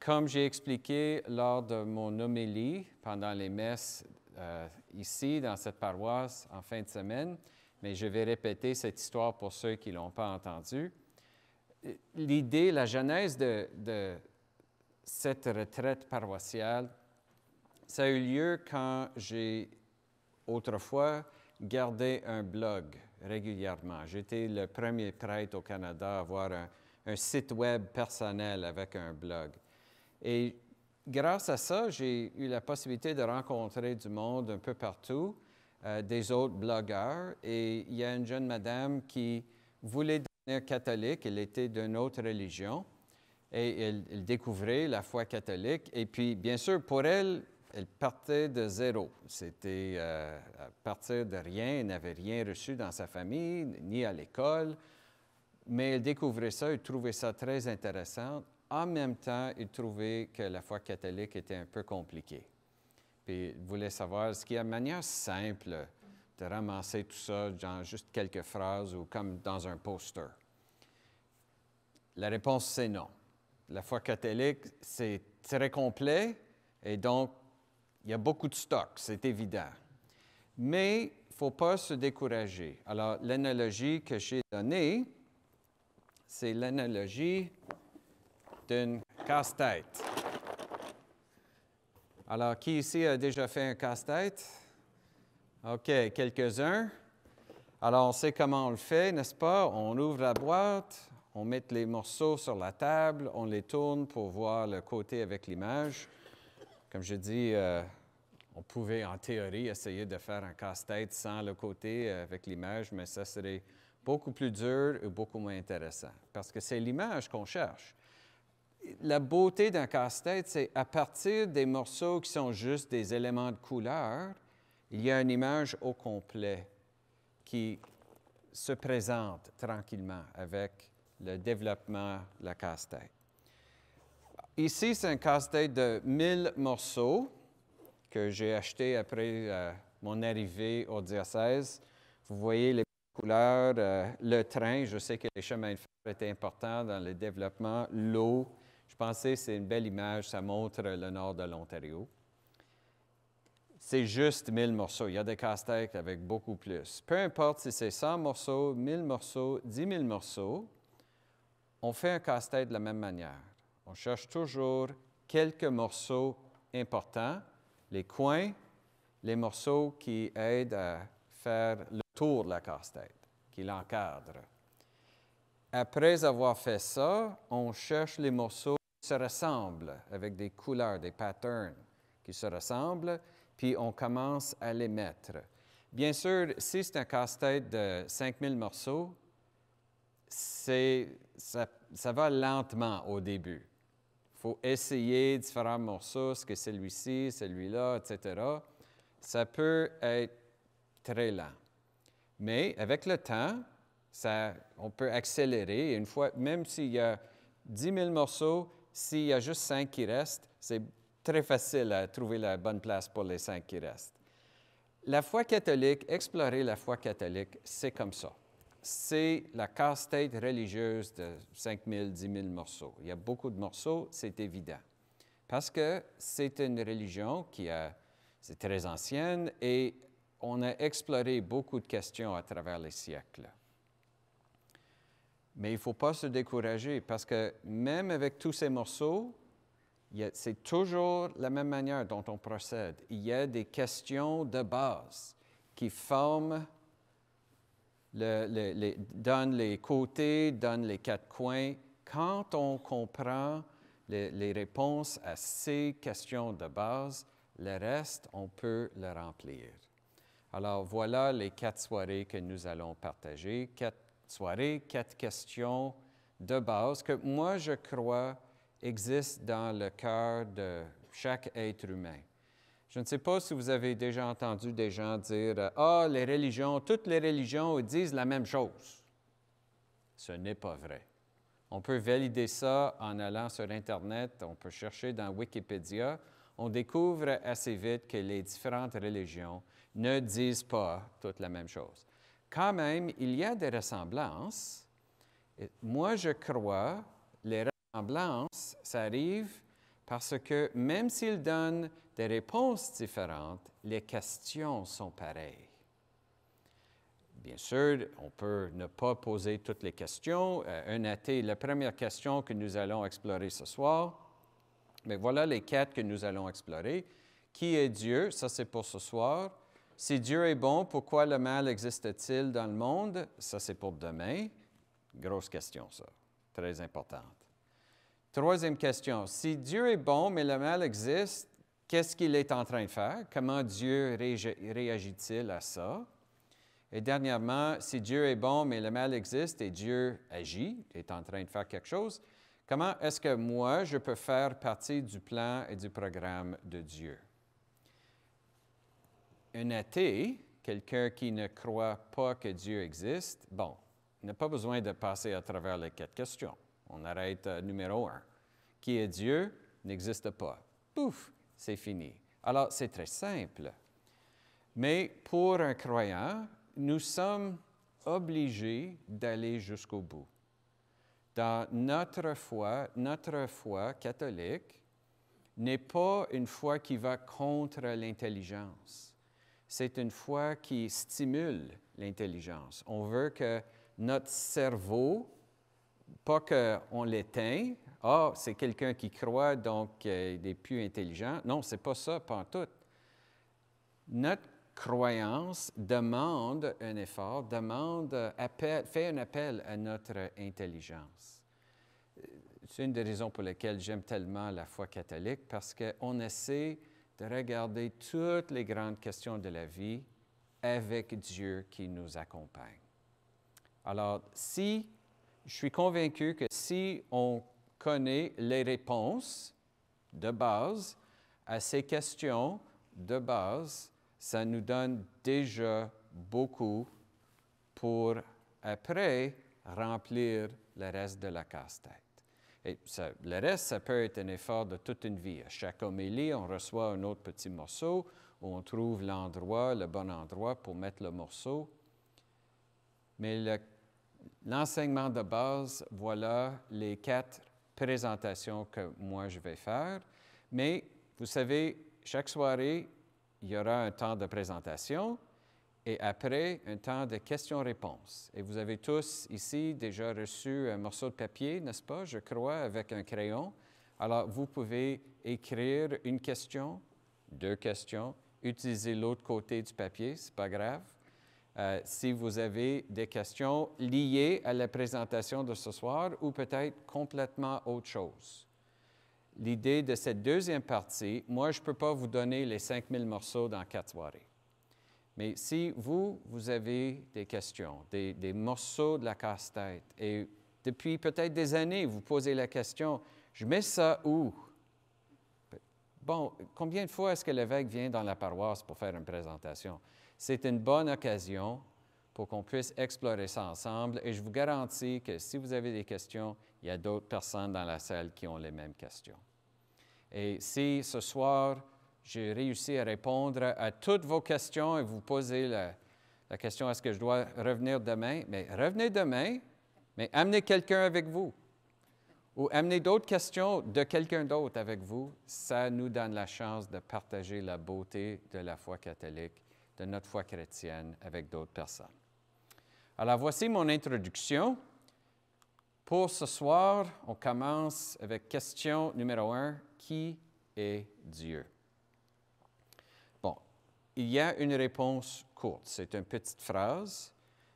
Comme j'ai expliqué lors de mon homélie pendant les messes ici, dans cette paroisse, en fin de semaine, mais je vais répéter cette histoire pour ceux qui ne l'ont pas entendue. L'idée, la genèse de cette retraite paroissiale, ça a eu lieu quand j'ai autrefois gardé un blog régulièrement. J'étais le premier prêtre au Canada à avoir un site web personnel avec un blog. Et grâce à ça, j'ai eu la possibilité de rencontrer du monde un peu partout, des autres blogueurs. Et il y a une jeune madame qui voulait devenir catholique. Elle était d'une autre religion et elle découvrait la foi catholique. Et puis, bien sûr, pour elle, elle partait de zéro. C'était à partir de rien. Elle n'avait rien reçu dans sa famille, ni à l'école. Mais elle découvrait ça, elle trouvait ça très intéressant. En même temps, il trouvait que la foi catholique était un peu compliquée. Puis il voulait savoir, est-ce qu'il y a une manière simple de ramasser tout ça dans juste quelques phrases ou comme dans un poster? La réponse, c'est non. La foi catholique, c'est très complet et donc il y a beaucoup de stock, c'est évident. Mais il ne faut pas se décourager. Alors, l'analogie que j'ai donnée, c'est l'analogie d'une casse-tête. Alors, qui ici a déjà fait un casse-tête? OK, quelques-uns. Alors, on sait comment on le fait, n'est-ce pas? On ouvre la boîte, on met les morceaux sur la table, on les tourne pour voir le côté avec l'image. Comme je dis, on pouvait en théorie essayer de faire un casse-tête sans le côté avec l'image, mais ça serait beaucoup plus dur et beaucoup moins intéressant, parce que c'est l'image qu'on cherche. La beauté d'un casse-tête, c'est à partir des morceaux qui sont juste des éléments de couleur, il y a une image au complet qui se présente tranquillement avec le développement de la casse-tête. Ici, c'est un casse-tête de 1000 morceaux que j'ai acheté après mon arrivée au diocèse. Vous voyez les couleurs, le train, je sais que les chemins de fer étaient importants dans le développement, l'eau. Je pensais que c'est une belle image, ça montre le nord de l'Ontario. C'est juste 1000 morceaux. Il y a des casse-têtes avec beaucoup plus. Peu importe si c'est 100 morceaux, 1000 morceaux, 10 000 morceaux, on fait un casse-tête de la même manière. On cherche toujours quelques morceaux importants, les coins, les morceaux qui aident à faire le tour de la casse-tête, qui l'encadrent. Après avoir fait ça, on cherche les morceaux qui se ressemblent, avec des couleurs, des patterns qui se ressemblent, puis on commence à les mettre. Bien sûr, si c'est un casse-tête de 5000 morceaux, ça va lentement au début. Il faut essayer différents morceaux, est-ce que celui-ci, celui-là, etc. Ça peut être très lent. Mais avec le temps, on peut accélérer. Et une fois, même s'il y a 10 000 morceaux, s'il y a juste 5 qui restent, c'est très facile à trouver la bonne place pour les 5 qui restent. La foi catholique, explorer la foi catholique, c'est comme ça. C'est la casse-tête religieuse de 5 000, 10 000 morceaux. Il y a beaucoup de morceaux, c'est évident. Parce que c'est une religion c'est très ancienne et on a exploré beaucoup de questions à travers les siècles. Mais il ne faut pas se décourager parce que même avec tous ces morceaux, c'est toujours la même manière dont on procède. Il y a des questions de base qui forment, donnent les côtés, donnent les quatre coins. Quand on comprend les réponses à ces questions de base, le reste, on peut le remplir. Alors, voilà les 4 soirées que nous allons partager. 4 soirées, 4 questions de base que moi, je crois, existent dans le cœur de chaque être humain. Je ne sais pas si vous avez déjà entendu des gens dire « Ah, les religions, toutes les religions disent la même chose. » Ce n'est pas vrai. On peut valider ça en allant sur Internet, on peut chercher dans Wikipédia. On découvre assez vite que les différentes religions ne disent pas toutes la même chose. Quand même, il y a des ressemblances. Moi, je crois, les ressemblances, ça arrive parce que même s'il donne des réponses différentes, les questions sont pareilles. Bien sûr, on peut ne pas poser toutes les questions. Un athée, la première question que nous allons explorer ce soir, mais voilà les 4 que nous allons explorer. Qui est Dieu? Ça, c'est pour ce soir. Si Dieu est bon, pourquoi le mal existe-t-il dans le monde? Ça, c'est pour demain. Grosse question, ça. Très importante. Troisième question. Si Dieu est bon, mais le mal existe, qu'est-ce qu'il est en train de faire? Comment Dieu réagit-il à ça? Et dernièrement, si Dieu est bon, mais le mal existe et Dieu agit, est en train de faire quelque chose, comment est-ce que moi, je peux faire partie du plan et du programme de Dieu? Un athée, quelqu'un qui ne croit pas que Dieu existe, bon, n'a pas besoin de passer à travers les 4 questions. On arrête numéro 1. Qui est Dieu? N'existe pas. Pouf, c'est fini. Alors, c'est très simple. Mais pour un croyant, nous sommes obligés d'aller jusqu'au bout. Dans notre foi catholique n'est pas une foi qui va contre l'intelligence. C'est une foi qui stimule l'intelligence. On veut que notre cerveau, pas qu'on l'éteint, « Ah, c'est quelqu'un qui croit, donc il est plus intelligent. » Non, ce n'est pas ça, pantoute. Notre croyance demande un effort, fait un appel à notre intelligence. C'est une des raisons pour lesquelles j'aime tellement la foi catholique, parce qu'on essaie de regarder toutes les grandes questions de la vie avec Dieu qui nous accompagne. Alors, je suis convaincu que si on connaît les réponses de base à ces questions de base, ça nous donne déjà beaucoup pour, après, remplir le reste de la casse-tête. Et le reste, ça peut être un effort de toute une vie. À chaque homélie, on reçoit un autre petit morceau où on trouve le bon endroit pour mettre le morceau. Mais l'enseignement de base, voilà les 4 présentations que moi je vais faire. Mais vous savez, chaque soirée, il y aura un temps de présentation et après, un temps de questions-réponses. Et vous avez tous ici déjà reçu un morceau de papier, n'est-ce pas, je crois, avec un crayon. Alors, vous pouvez écrire une question, 2 questions, utiliser l'autre côté du papier, ce n'est pas grave. Si vous avez des questions liées à la présentation de ce soir ou peut-être complètement autre chose. L'idée de cette deuxième partie, moi, je ne peux pas vous donner les 5000 morceaux dans 4 soirées. Mais si vous avez des questions, des morceaux de la casse-tête, et depuis peut-être des années, vous posez la question, je mets ça où? Bon, combien de fois est-ce que l'évêque vient dans la paroisse pour faire une présentation? C'est une bonne occasion pour qu'on puisse explorer ça ensemble, et je vous garantis que si vous avez des questions, il y a d'autres personnes dans la salle qui ont les mêmes questions. Et si ce soir, j'ai réussi à répondre à toutes vos questions et vous posez la question, est-ce que je dois revenir demain? Mais revenez demain, mais amenez quelqu'un avec vous. Ou amenez d'autres questions de quelqu'un d'autre avec vous. Ça nous donne la chance de partager la beauté de la foi catholique, de notre foi chrétienne avec d'autres personnes. Alors, voici mon introduction. Pour ce soir, on commence avec question numéro 1. Qui est Dieu? Bon, il y a une réponse courte. C'est une petite phrase.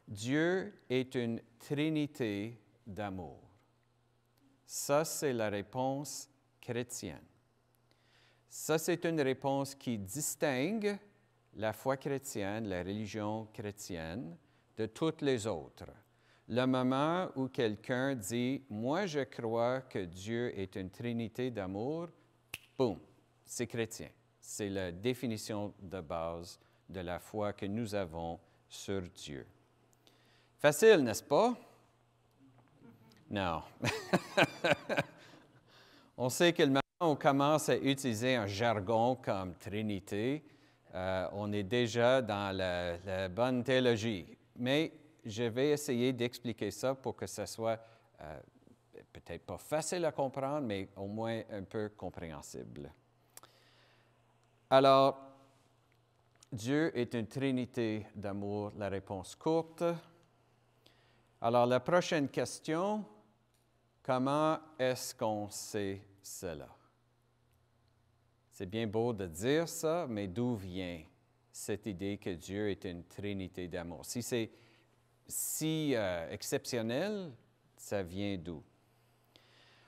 Dieu est une trinité d'amour. Ça, c'est la réponse chrétienne. Ça, c'est une réponse qui distingue la foi chrétienne, la religion chrétienne, de toutes les autres. Le moment où quelqu'un dit « Moi, je crois que Dieu est une trinité d'amour », boum, c'est chrétien. C'est la définition de base de la foi que nous avons sur Dieu. Facile, n'est-ce pas? Non. On sait que le moment où on commence à utiliser un jargon comme Trinité, on est déjà dans la bonne théologie. Mais je vais essayer d'expliquer ça pour que ça soit peut-être pas facile à comprendre, mais au moins un peu compréhensible. Alors, Dieu est une trinité d'amour, la réponse courte. Alors, la prochaine question, comment est-ce qu'on sait cela? C'est bien beau de dire ça, mais d'où vient cette idée que Dieu est une trinité d'amour? Si c'est si exceptionnel, ça vient d'où?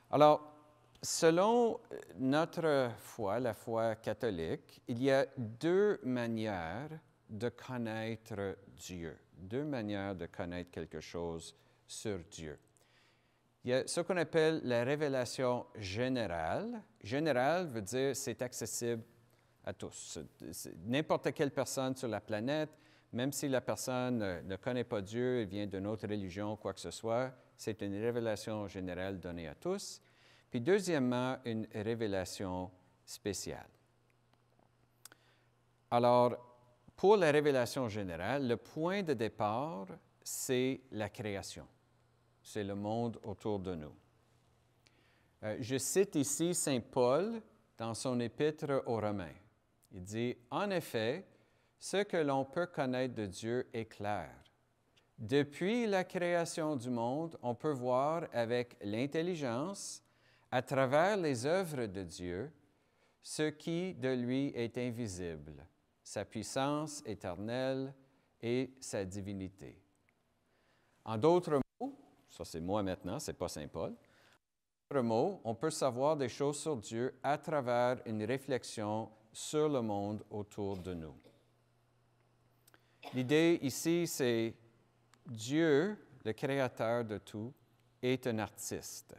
Alors, selon notre foi, la foi catholique, il y a deux manières de connaître Dieu, deux manières de connaître quelque chose sur Dieu. Il y a ce qu'on appelle la révélation générale. Générale veut dire c'est accessible à tous. N'importe quelle personne sur la planète, même si la personne ne connaît pas Dieu, elle vient d'une autre religion, quoi que ce soit, c'est une révélation générale donnée à tous. Puis deuxièmement, une révélation spéciale. Alors, pour la révélation générale, le point de départ, c'est la création. C'est le monde autour de nous. Je cite ici Saint Paul dans son épître aux Romains. Il dit, « En effet, ce que l'on peut connaître de Dieu est clair. Depuis la création du monde, on peut voir avec l'intelligence, à travers les œuvres de Dieu, ce qui de lui est invisible, sa puissance éternelle et sa divinité. » En d'autres mots, ça c'est moi maintenant, c'est pas Saint Paul. En d'autres mots, on peut savoir des choses sur Dieu à travers une réflexion sur le monde autour de nous. L'idée ici, c'est Dieu, le créateur de tout, est un artiste.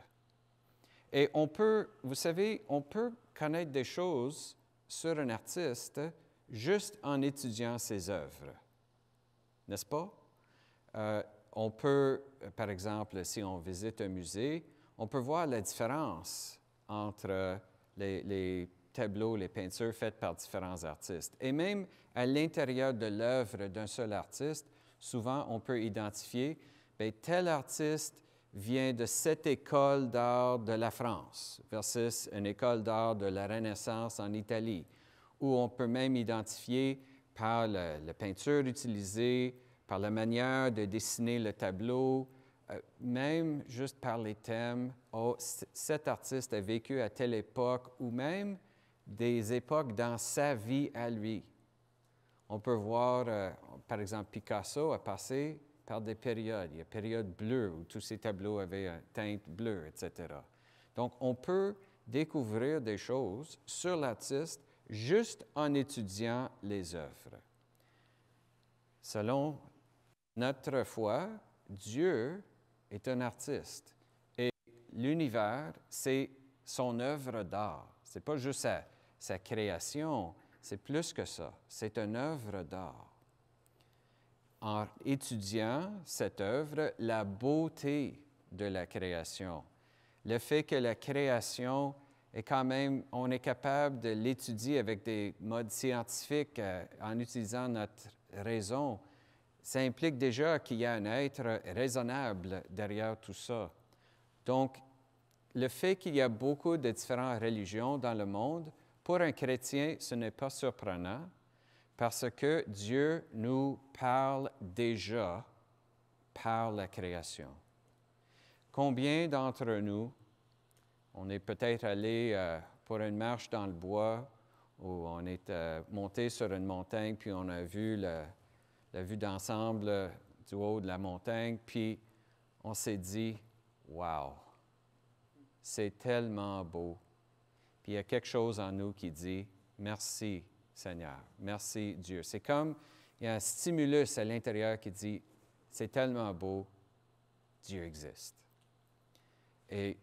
Et on peut, vous savez, on peut connaître des choses sur un artiste juste en étudiant ses œuvres. N'est-ce pas? On peut, par exemple, si on visite un musée, on peut voir la différence entre les tableaux, les peintures faites par différents artistes. Et même à l'intérieur de l'œuvre d'un seul artiste, souvent on peut identifier, bien, tel artiste vient de cette école d'art de la France versus une école d'art de la Renaissance en Italie, où on peut même identifier par la peinture utilisée, par la manière de dessiner le tableau, même juste par les thèmes, oh, cet artiste a vécu à telle époque, ou même des époques dans sa vie à lui. On peut voir, par exemple, Picasso a passé par des périodes. Il y a période bleue où tous ces tableaux avaient une teinte bleue, etc. Donc, on peut découvrir des choses sur l'artiste juste en étudiant les œuvres. Selon notre foi, Dieu est un artiste et l'univers, c'est son œuvre d'art. Ce n'est pas juste sa création, c'est plus que ça. C'est une œuvre d'art. En étudiant cette œuvre, la beauté de la création, le fait que la création est quand même, on est capable de l'étudier avec des modes scientifiques en utilisant notre raison, ça implique déjà qu'il y a un être raisonnable derrière tout ça. Donc, le fait qu'il y a beaucoup de différentes religions dans le monde, pour un chrétien, ce n'est pas surprenant parce que Dieu nous parle déjà par la création. Combien d'entre nous, on est peut-être allé pour une marche dans le bois ou on est monté sur une montagne puis on a vu la vue d'ensemble du haut de la montagne, puis on s'est dit « Wow, c'est tellement beau! » Puis il y a quelque chose en nous qui dit « Merci Seigneur, merci Dieu. » C'est comme, il y a un stimulus à l'intérieur qui dit « C'est tellement beau, Dieu existe. » Et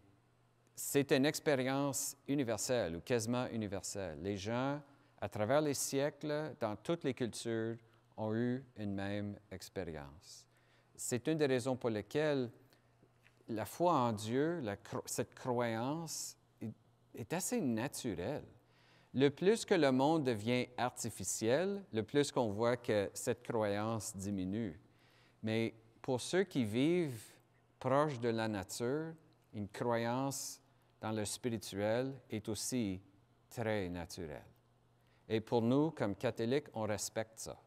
c'est une expérience universelle ou quasiment universelle. Les gens, à travers les siècles, dans toutes les cultures, ont eu une même expérience. C'est une des raisons pour lesquelles la foi en Dieu, cette croyance, est assez naturelle. Le plus que le monde devient artificiel, le plus qu'on voit que cette croyance diminue. Mais pour ceux qui vivent proche de la nature, une croyance dans le spirituel est aussi très naturelle. Et pour nous, comme catholiques, on respecte ça.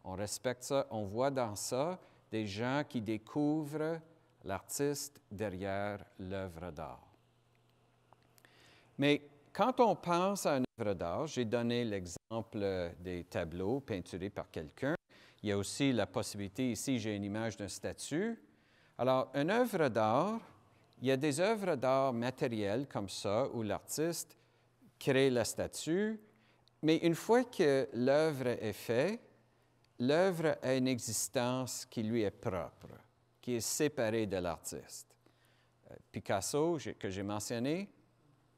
On respecte ça, on voit dans ça des gens qui découvrent l'artiste derrière l'œuvre d'art. Mais quand on pense à une œuvre d'art, j'ai donné l'exemple des tableaux peinturés par quelqu'un. Il y a aussi la possibilité, ici j'ai une image d'un statue. Alors, une œuvre d'art, il y a des œuvres d'art matérielles comme ça, où l'artiste crée la statue, mais une fois que l'œuvre est faite, l'œuvre a une existence qui lui est propre, qui est séparée de l'artiste. Picasso, que j'ai mentionné,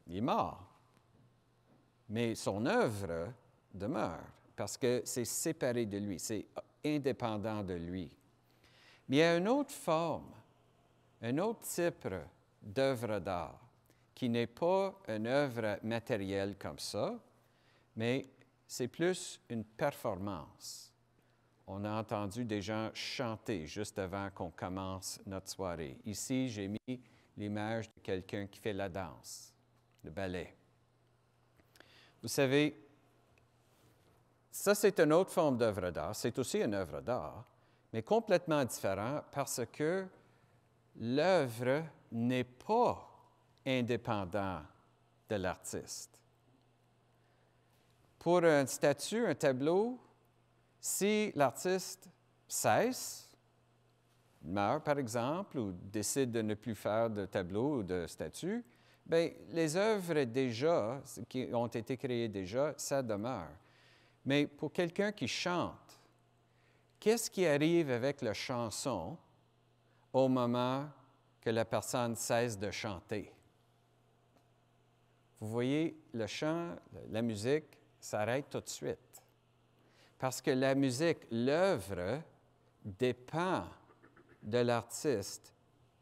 il est mort. Mais son œuvre demeure parce que c'est séparé de lui, c'est indépendant de lui. Mais il y a une autre forme, un autre type d'œuvre d'art qui n'est pas une œuvre matérielle comme ça, mais c'est plus une performance. On a entendu des gens chanter juste avant qu'on commence notre soirée. Ici, j'ai mis l'image de quelqu'un qui fait la danse, le ballet. Vous savez, ça c'est une autre forme d'œuvre d'art. C'est aussi une œuvre d'art, mais complètement différente parce que l'œuvre n'est pas indépendante de l'artiste. Pour une statue, un tableau, si l'artiste cesse, meurt par exemple, ou décide de ne plus faire de tableau ou de statue, bien, les œuvres déjà, qui ont été créées déjà, ça demeure. Mais pour quelqu'un qui chante, qu'est-ce qui arrive avec la chanson au moment que la personne cesse de chanter? Vous voyez, le chant, la musique s'arrête tout de suite. Parce que la musique, l'œuvre, dépend de l'artiste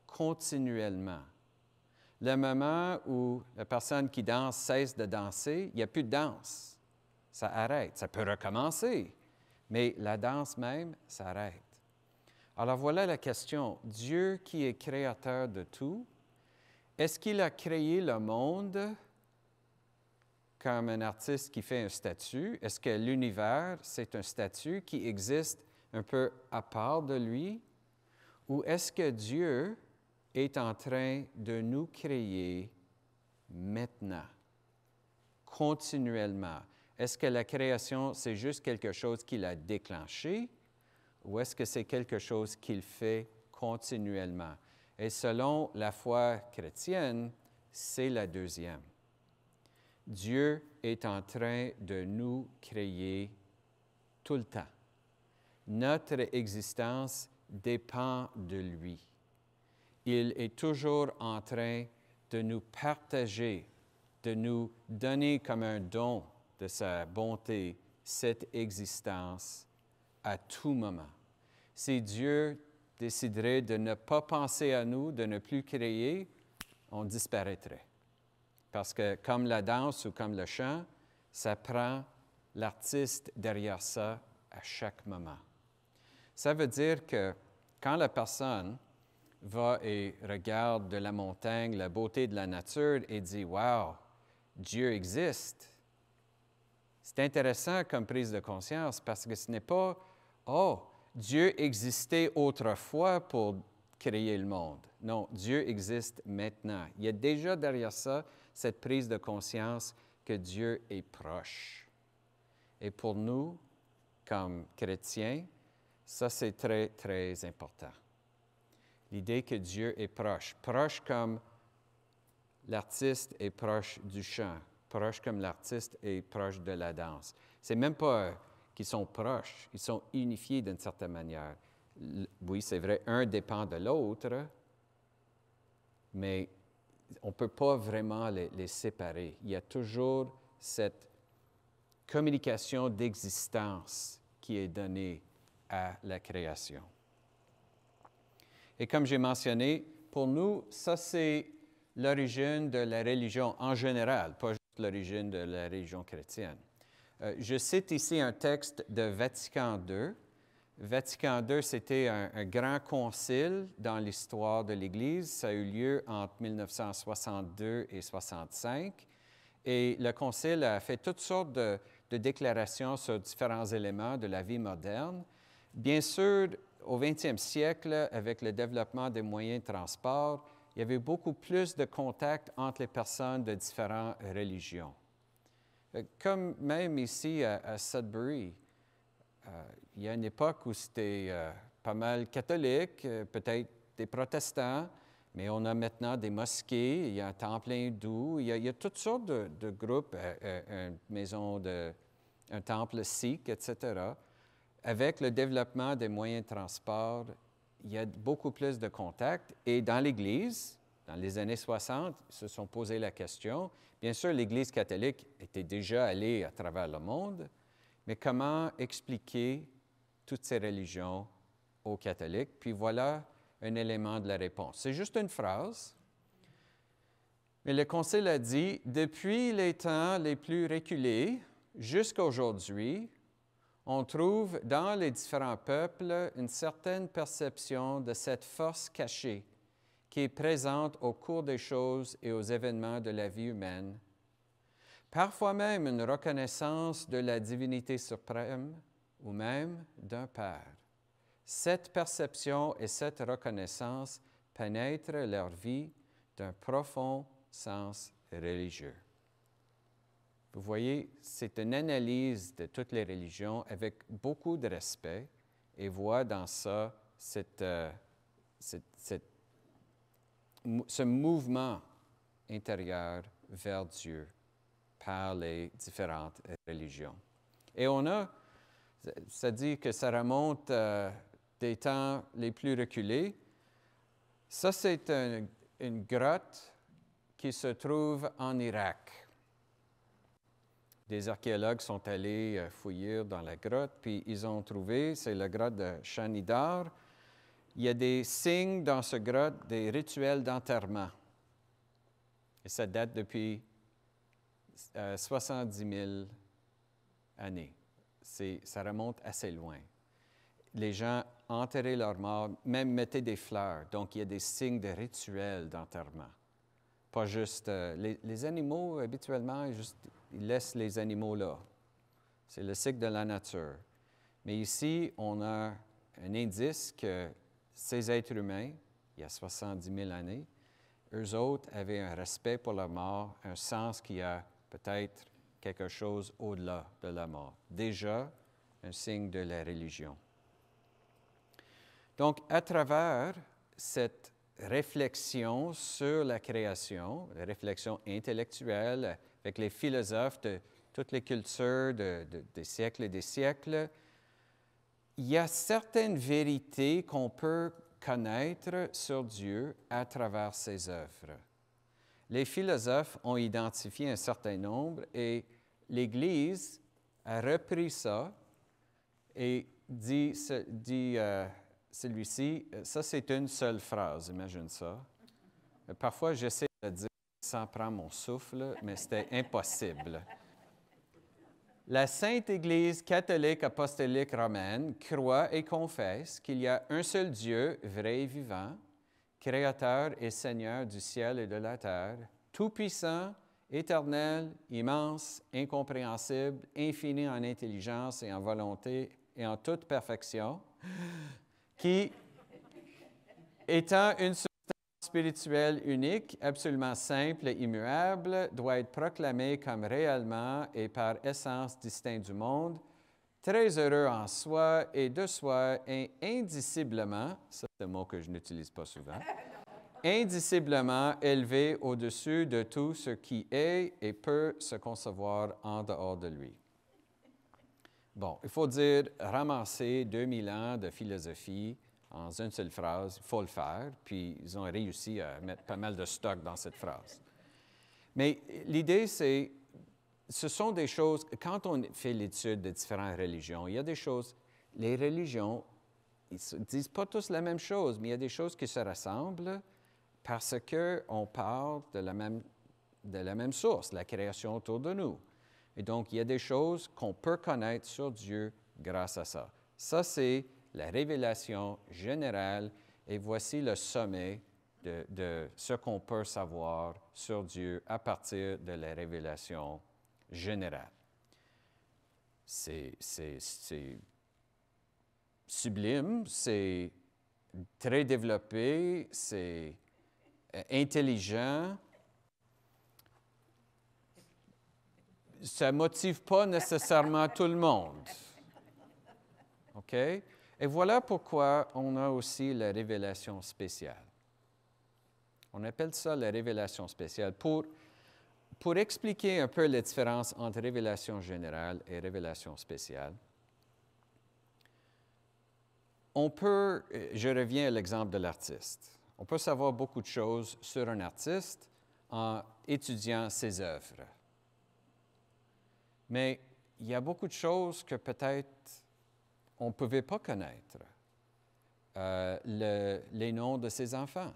continuellement. Le moment où la personne qui danse cesse de danser, il n'y a plus de danse. Ça arrête. Ça peut recommencer, mais la danse même s'arrête. Alors voilà la question. Dieu qui est créateur de tout, est-ce qu'il a créé le monde comme un artiste qui fait un statue? Est-ce que l'univers, c'est un statut qui existe un peu à part de lui? Ou est-ce que Dieu est en train de nous créer maintenant, continuellement? Est-ce que la création, c'est juste quelque chose qu'il a déclenché ou est-ce que c'est quelque chose qu'il fait continuellement? Et selon la foi chrétienne, c'est la deuxième. Dieu est en train de nous créer tout le temps. Notre existence dépend de lui. Il est toujours en train de nous partager, de nous donner comme un don de sa bonté cette existence à tout moment. Si Dieu déciderait de ne pas penser à nous, de ne plus créer, on disparaîtrait. Parce que comme la danse ou comme le chant, ça prend l'artiste derrière ça à chaque moment. Ça veut dire que quand la personne va et regarde de la montagne, la beauté de la nature et dit « Wow, Dieu existe », c'est intéressant comme prise de conscience parce que ce n'est pas « Oh, Dieu existait autrefois pour créer le monde ». Non, Dieu existe maintenant. Il y a déjà derrière ça cette prise de conscience que Dieu est proche. Et pour nous, comme chrétiens, ça c'est très, très important. L'idée que Dieu est proche. Proche comme l'artiste est proche du chant. Proche comme l'artiste est proche de la danse. C'est même pas qu'ils sont proches, ils sont unifiés d'une certaine manière. Oui, c'est vrai, un dépend de l'autre, mais on ne peut pas vraiment les séparer. Il y a toujours cette communication d'existence qui est donnée à la création. Et comme j'ai mentionné, pour nous, ça c'est l'origine de la religion en général, pas juste l'origine de la religion chrétienne. Je cite ici un texte de Vatican II, Vatican II, c'était un grand concile dans l'histoire de l'Église. Ça a eu lieu entre 1962 et 1965. Et le concile a fait toutes sortes de déclarations sur différents éléments de la vie moderne. Bien sûr, au 20e siècle, avec le développement des moyens de transport, il y avait beaucoup plus de contacts entre les personnes de différentes religions. Comme même ici à Sudbury, il y a une époque où c'était pas mal catholique, peut-être des protestants, mais on a maintenant des mosquées, il y a un temple hindou, il y a toutes sortes de groupes, un temple sikh, etc. Avec le développement des moyens de transport, il y a beaucoup plus de contacts. Et dans l'Église, dans les années 60, ils se sont posé la question. Bien sûr, l'Église catholique était déjà allée à travers le monde, mais comment expliquer toutes ces religions aux catholiques? Puis voilà un élément de la réponse. C'est juste une phrase, mais le Concile a dit, depuis les temps les plus reculés jusqu'à aujourd'hui, on trouve dans les différents peuples une certaine perception de cette force cachée qui est présente au cours des choses et aux événements de la vie humaine, parfois même une reconnaissance de la divinité suprême ou même d'un Père. Cette perception et cette reconnaissance pénètrent leur vie d'un profond sens religieux. Vous voyez, c'est une analyse de toutes les religions avec beaucoup de respect et voit dans ça ce mouvement intérieur vers Dieu par les différentes religions. Et ça dit que ça remonte des temps les plus reculés. Ça, c'est une grotte qui se trouve en Irak. Des archéologues sont allés fouiller dans la grotte, puis ils ont trouvé, c'est la grotte de Shanidar, il y a des signes dans cette grotte, des rituels d'enterrement. Et ça date depuis 70 000 années. Ça remonte assez loin. Les gens enterraient leurs morts, même mettaient des fleurs. Donc, il y a des signes de rituels d'enterrement. Pas juste... les animaux, habituellement, ils laissent les animaux là. C'est le cycle de la nature. Mais ici, on a un indice que ces êtres humains, il y a 70 000 années, eux autres avaient un respect pour la mort, un sens qui a peut-être quelque chose au-delà de la mort. Déjà, un signe de la religion. Donc, à travers cette réflexion sur la création, la réflexion intellectuelle avec les philosophes de toutes les cultures des siècles et des siècles, il y a certaines vérités qu'on peut connaître sur Dieu à travers ses œuvres. Les philosophes ont identifié un certain nombre et l'Église a repris ça et dit celui-ci, ça c'est une seule phrase, imagine ça. Parfois j'essaie de le dire sans prendre mon souffle, mais c'était impossible. La Sainte Église catholique apostolique romaine croit et confesse qu'il y a un seul Dieu, vrai et vivant, Créateur et Seigneur du ciel et de la terre, tout-puissant, éternel, immense, incompréhensible, infini en intelligence et en volonté et en toute perfection, qui, étant une substance spirituelle unique, absolument simple et immuable, doit être proclamé comme réellement et par essence distinct du monde, très heureux en soi et de soi et indiciblement, ça c'est un mot que je n'utilise pas souvent, indiciblement élevé au-dessus de tout ce qui est et peut se concevoir en dehors de lui. Bon, il faut dire, ramasser 2000 ans de philosophie en une seule phrase, il faut le faire, puis ils ont réussi à mettre pas mal de stock dans cette phrase. Mais l'idée, ce sont des choses, quand on fait l'étude de différentes religions, il y a des choses, les religions, ils ne disent pas tous la même chose, mais il y a des choses qui se ressemblent parce qu'on parle de la même source, la création autour de nous. Et donc, il y a des choses qu'on peut connaître sur Dieu grâce à ça. Ça, c'est la révélation générale, et voici le sommet de ce qu'on peut savoir sur Dieu à partir de la révélation générale. C'est sublime, c'est très développé, c'est intelligent. Ça ne motive pas nécessairement tout le monde. OK? Et voilà pourquoi on a aussi la révélation spéciale. On appelle ça la révélation spéciale. Pour expliquer un peu la différence entre révélation générale et révélation spéciale, je reviens à l'exemple de l'artiste. On peut savoir beaucoup de choses sur un artiste en étudiant ses œuvres. Mais il y a beaucoup de choses que peut-être on ne pouvait pas connaître. Les noms de ses enfants.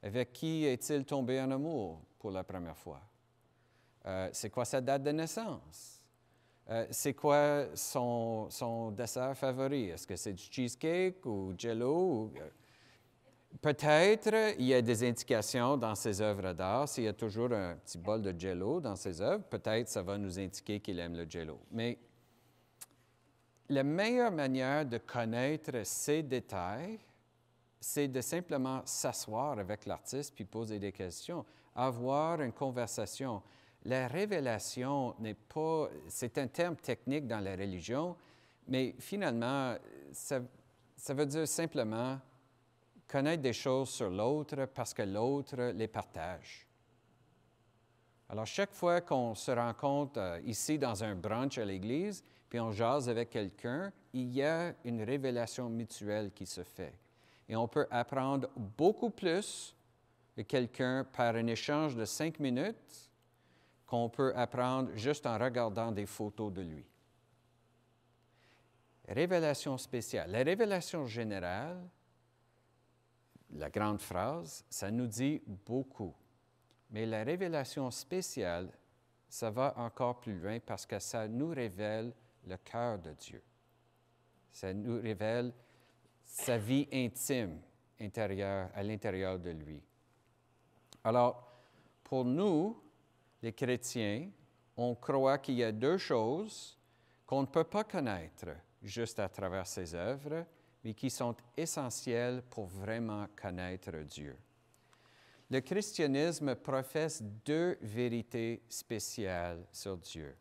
Avec qui est-il tombé en amour pour la première fois? C'est quoi sa date de naissance? C'est quoi son dessert favori? Est-ce que c'est du cheesecake ou Jell-O? Peut-être il y a des indications dans ses œuvres d'art. S'il y a toujours un petit bol de Jell-O dans ses œuvres, peut-être ça va nous indiquer qu'il aime le Jell-O. Mais la meilleure manière de connaître ces détails, c'est de simplement s'asseoir avec l'artiste puis poser des questions, avoir une conversation. La révélation n'est pas, c'est un terme technique dans la religion, mais finalement, ça veut dire simplement connaître des choses sur l'autre parce que l'autre les partage. Alors, chaque fois qu'on se rencontre ici dans un brunch à l'église, puis on jase avec quelqu'un, il y a une révélation mutuelle qui se fait. Et on peut apprendre beaucoup plus de quelqu'un par un échange de 5 minutes qu'on peut apprendre juste en regardant des photos de lui. Révélation spéciale. La révélation générale, la grande phrase, ça nous dit beaucoup. Mais la révélation spéciale, ça va encore plus loin parce que ça nous révèle le cœur de Dieu. Ça nous révèle sa vie intime à l'intérieur de lui. Alors, pour nous, les chrétiens, on croit qu'il y a deux choses qu'on ne peut pas connaître juste à travers ses œuvres, mais qui sont essentielles pour vraiment connaître Dieu. Le christianisme professe deux vérités spéciales sur Dieu.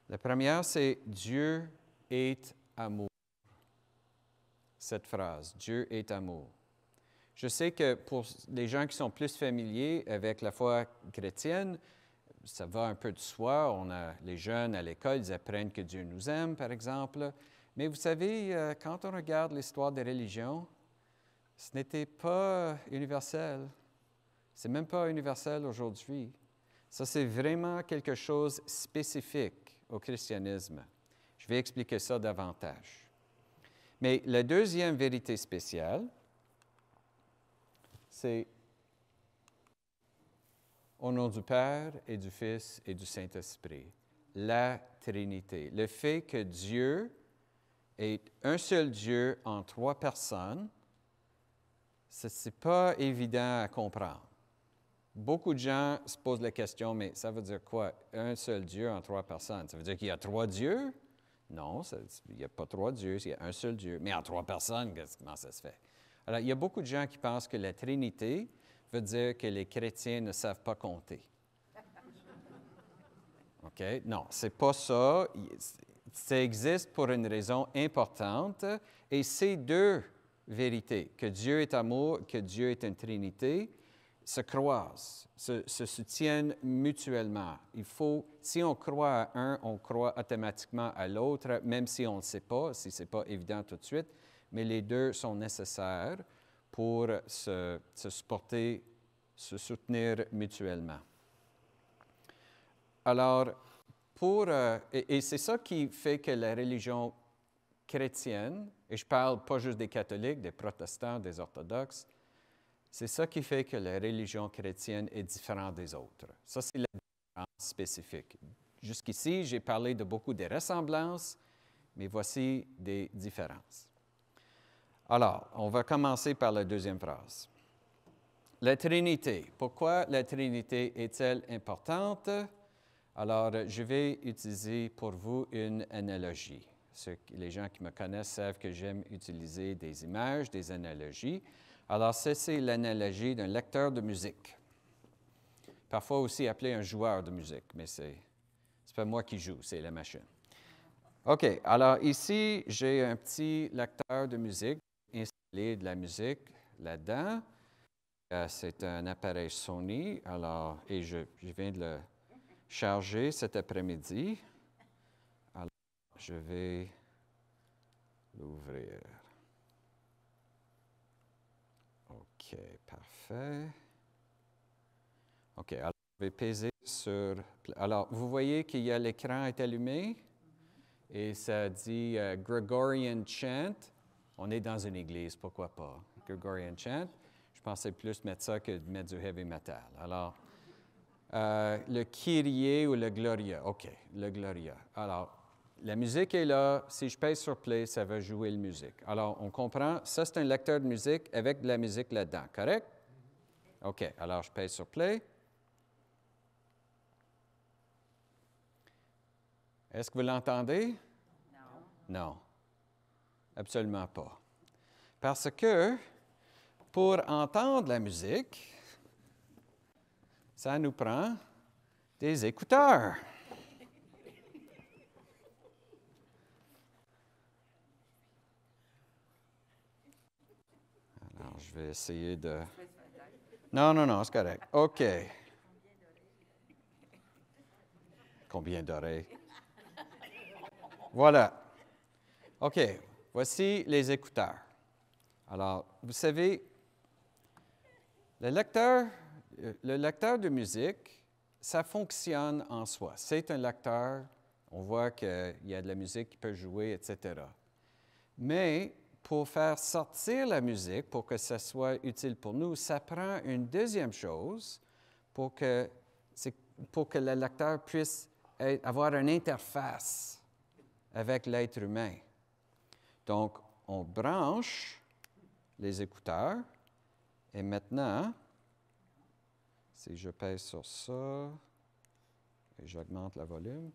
La première, c'est « Dieu est amour ». Cette phrase, « Dieu est amour ». Je sais que pour les gens qui sont plus familiers avec la foi chrétienne, ça va un peu de soi. On a les jeunes à l'école, ils apprennent que Dieu nous aime, par exemple. Mais vous savez, quand on regarde l'histoire des religions, ce n'était pas universel. Ce n'est même pas universel aujourd'hui. Ça, c'est vraiment quelque chose de spécifique au christianisme. Je vais expliquer ça davantage. Mais la deuxième vérité spéciale, c'est au nom du Père et du Fils et du Saint-Esprit, la Trinité. Le fait que Dieu est un seul Dieu en trois personnes, ce n'est pas évident à comprendre. Beaucoup de gens se posent la question, mais ça veut dire quoi? Un seul Dieu en trois personnes. Ça veut dire qu'il y a trois dieux? Non, il n'y a pas trois dieux, il y a un seul Dieu. Mais en trois personnes, comment ça se fait? Alors, il y a beaucoup de gens qui pensent que la Trinité veut dire que les chrétiens ne savent pas compter. OK? Non, ce n'est pas ça. Ça existe pour une raison importante. Et ces deux vérités, que Dieu est amour, que Dieu est une Trinité, se croisent, se soutiennent mutuellement. Si on croit à un, on croit automatiquement à l'autre, même si on ne le sait pas, si ce n'est pas évident tout de suite, mais les deux sont nécessaires pour se supporter, se soutenir mutuellement. Alors, et c'est ça qui fait que la religion chrétienne, et je ne parle pas juste des catholiques, des protestants, des orthodoxes, c'est ça qui fait que la religion chrétienne est différente des autres. Ça, c'est la différence spécifique. Jusqu'ici, j'ai parlé de beaucoup des ressemblances, mais voici des différences. Alors, on va commencer par la deuxième phrase. La Trinité. Pourquoi la Trinité est-elle importante? Alors, je vais utiliser pour vous une analogie. Les gens qui me connaissent savent que j'aime utiliser des images, des analogies. Alors, c'est l'analogie d'un lecteur de musique. Parfois aussi appelé un joueur de musique, mais c'est pas moi qui joue, c'est la machine. OK, alors ici, j'ai un petit lecteur de musique, installé de la musique là-dedans. C'est un appareil Sony, alors, et je viens de le charger cet après-midi. Alors, je vais l'ouvrir. OK, parfait. OK, alors je vais peser sur... Alors, vous voyez qu'il y a l'écran est allumé et ça dit Gregorian Chant. On est dans une église, pourquoi pas? Gregorian Chant. Je pensais plus mettre ça que de mettre du heavy metal. Alors, le Kyrie ou le Gloria. OK, le Gloria. Alors, la musique est là. Si je pèse sur Play, ça va jouer la musique. Alors, on comprend. Ça, c'est un lecteur de musique avec de la musique là-dedans, correct? OK, alors je pèse sur Play. Est-ce que vous l'entendez? Non. Non, absolument pas. Parce que pour entendre la musique, ça nous prend des écouteurs. Alors, je vais essayer de... Non, c'est correct. OK. Combien d'oreilles? Voilà. OK, voici les écouteurs. Alors, vous savez, le lecteur de musique, ça fonctionne en soi. C'est un lecteur, on voit qu'il y a de la musique qui peut jouer, etc. Mais pour faire sortir la musique, pour que ça soit utile pour nous, ça prend une deuxième chose pour que le lecteur puisse avoir une interface avec l'être humain. Donc, on branche les écouteurs et maintenant, si je pèse sur ça et j'augmente le volume,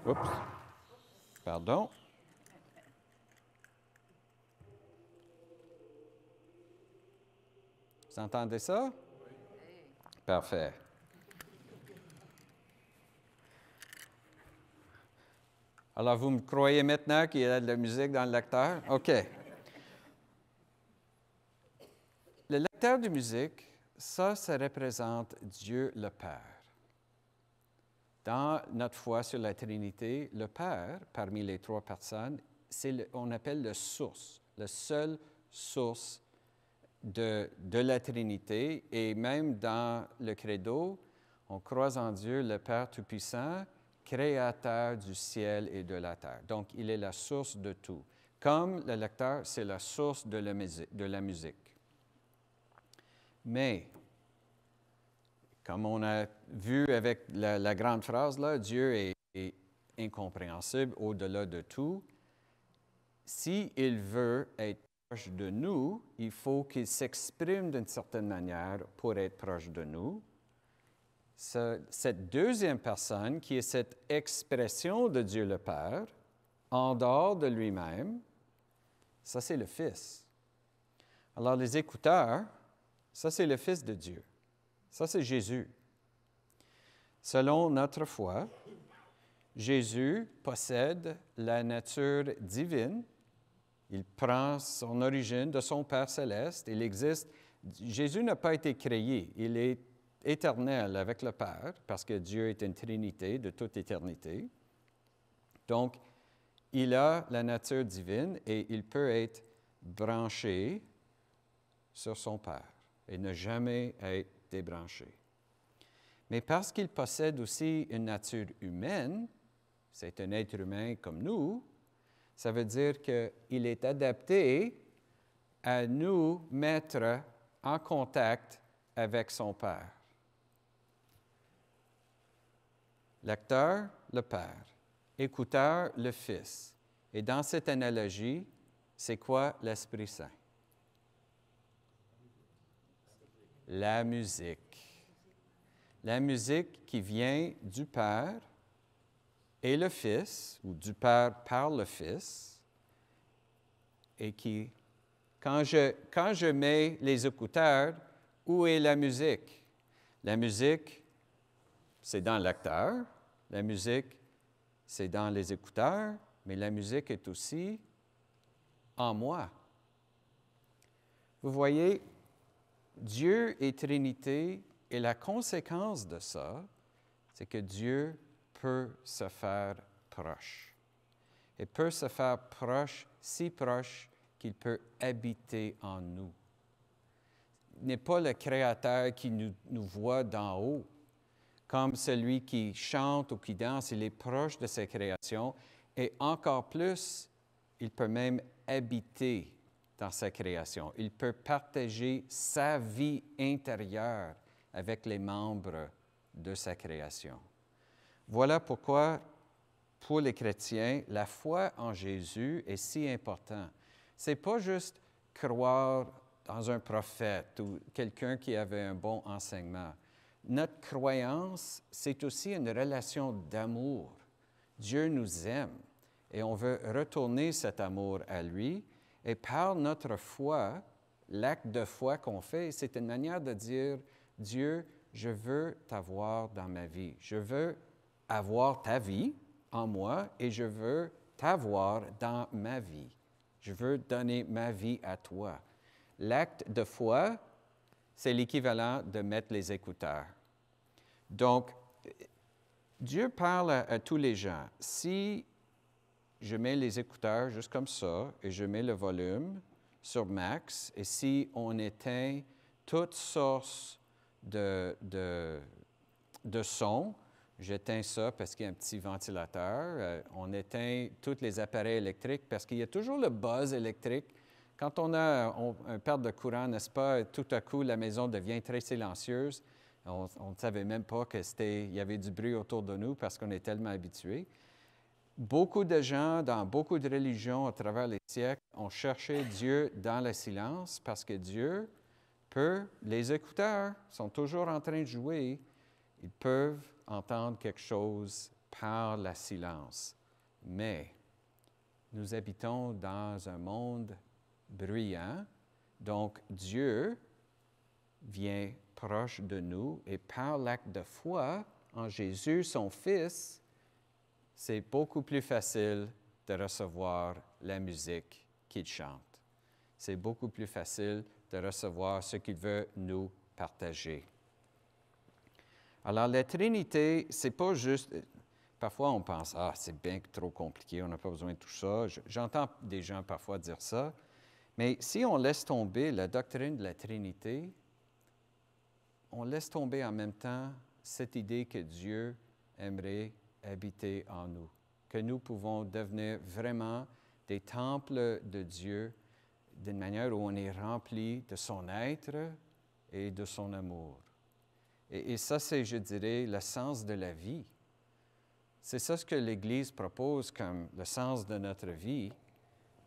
oups, pardon. Vous entendez ça? Oui. Parfait. Alors, vous me croyez maintenant qu'il y a de la musique dans le lecteur? OK. Le lecteur de musique, ça représente Dieu le Père. Dans notre foi sur la Trinité, le Père, parmi les trois personnes, on appelle le source, la seule source de la Trinité. Et même dans le Credo, on croit en Dieu, le Père Tout-Puissant, créateur du ciel et de la terre. Donc, il est la source de tout. Comme le lecteur, c'est la source de la musique. Mais, comme on a vu avec la grande phrase, là, Dieu est incompréhensible au-delà de tout. S'il veut être proche de nous, il faut qu'il s'exprime d'une certaine manière pour être proche de nous. Cette deuxième personne, qui est cette expression de Dieu le Père, en dehors de lui-même, ça c'est le Fils. Alors les écouteurs, ça c'est le Fils de Dieu. Ça c'est Jésus. Selon notre foi, Jésus possède la nature divine. Il prend son origine de son Père céleste. Il existe. Jésus n'a pas été créé. Il est éternel avec le Père, parce que Dieu est une trinité de toute éternité. Donc, il a la nature divine et il peut être branché sur son Père et ne jamais être débranché. Mais parce qu'il possède aussi une nature humaine, c'est un être humain comme nous, ça veut dire qu'il est adapté à nous mettre en contact avec son Père. Lecteur, le Père. Écouteur, le Fils. Et dans cette analogie, c'est quoi l'Esprit Saint? La musique. La musique qui vient du Père et le Fils, ou du Père par le Fils, et qui, quand je mets les écouteurs, où est la musique? La musique, c'est dans le lecteur. La musique, c'est dans les écouteurs, mais la musique est aussi en moi. Vous voyez, Dieu est Trinité et la conséquence de ça, c'est que Dieu peut se faire proche. Il peut se faire proche, si proche qu'il peut habiter en nous. Il n'est pas le Créateur qui nous voit d'en haut, comme celui qui chante ou qui danse, il est proche de sa création, et encore plus, il peut même habiter dans sa création. Il peut partager sa vie intérieure avec les membres de sa création. Voilà pourquoi, pour les chrétiens, la foi en Jésus est si importante. Ce n'est pas juste croire dans un prophète ou quelqu'un qui avait un bon enseignement. Notre croyance, c'est aussi une relation d'amour. Dieu nous aime et on veut retourner cet amour à lui. Et par notre foi, l'acte de foi qu'on fait, c'est une manière de dire, Dieu, je veux t'avoir dans ma vie. Je veux avoir ta vie en moi et je veux t'avoir dans ma vie. Je veux donner ma vie à toi. L'acte de foi, c'est l'équivalent de mettre les écouteurs. Donc, Dieu parle à tous les gens. Si je mets les écouteurs juste comme ça et je mets le volume sur max, et si on éteint toutes sortes de sons, j'éteins ça parce qu'il y a un petit ventilateur, on éteint tous les appareils électriques parce qu'il y a toujours le buzz électrique. Quand on a une perte de courant, n'est-ce pas, tout à coup, la maison devient très silencieuse. On ne savait même pas qu'il y avait du bruit autour de nous parce qu'on est tellement habitués. Beaucoup de gens, dans beaucoup de religions à travers les siècles, ont cherché Dieu dans le silence parce que Dieu peut, les écouteurs sont toujours en train de jouer, ils peuvent entendre quelque chose par le silence. Mais nous habitons dans un monde bruyant, donc Dieu vient proche de nous et par l'acte de foi en Jésus, son Fils, c'est beaucoup plus facile de recevoir la musique qu'il chante. C'est beaucoup plus facile de recevoir ce qu'il veut nous partager. Alors, la Trinité, c'est pas juste... Parfois, on pense, ah, c'est bien trop compliqué, on n'a pas besoin de tout ça. J'entends des gens parfois dire ça. Mais si on laisse tomber la doctrine de la Trinité, on laisse tomber en même temps cette idée que Dieu aimerait habiter en nous, que nous pouvons devenir vraiment des temples de Dieu d'une manière où on est rempli de son être et de son amour. Et ça, c'est, je dirais, le sens de la vie. C'est ça ce que l'Église propose comme le sens de notre vie,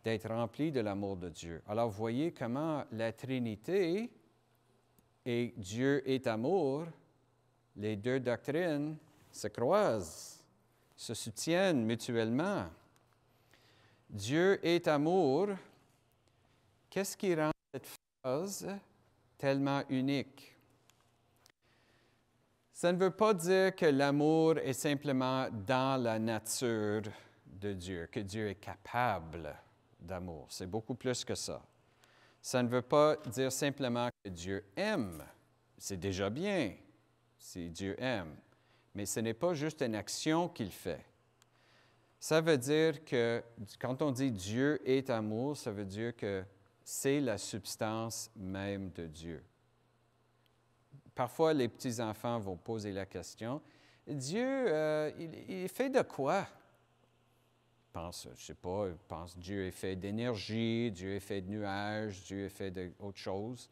d'être rempli de l'amour de Dieu. Alors, vous voyez comment la Trinité et Dieu est amour, les deux doctrines se croisent, se soutiennent mutuellement. Dieu est amour. Qu'est-ce qui rend cette phrase tellement unique? Ça ne veut pas dire que l'amour est simplement dans la nature de Dieu, que Dieu est capable d'amour. C'est beaucoup plus que ça. Ça ne veut pas dire simplement que Dieu aime. C'est déjà bien si Dieu aime. Mais ce n'est pas juste une action qu'il fait. Ça veut dire que quand on dit Dieu est amour, ça veut dire que c'est la substance même de Dieu. Parfois, les petits-enfants vont poser la question, Dieu, il fait de quoi? Ils pensent, je ne sais pas, ils pensent Dieu est fait d'énergie, Dieu est fait de nuages, Dieu est fait d'autre chose.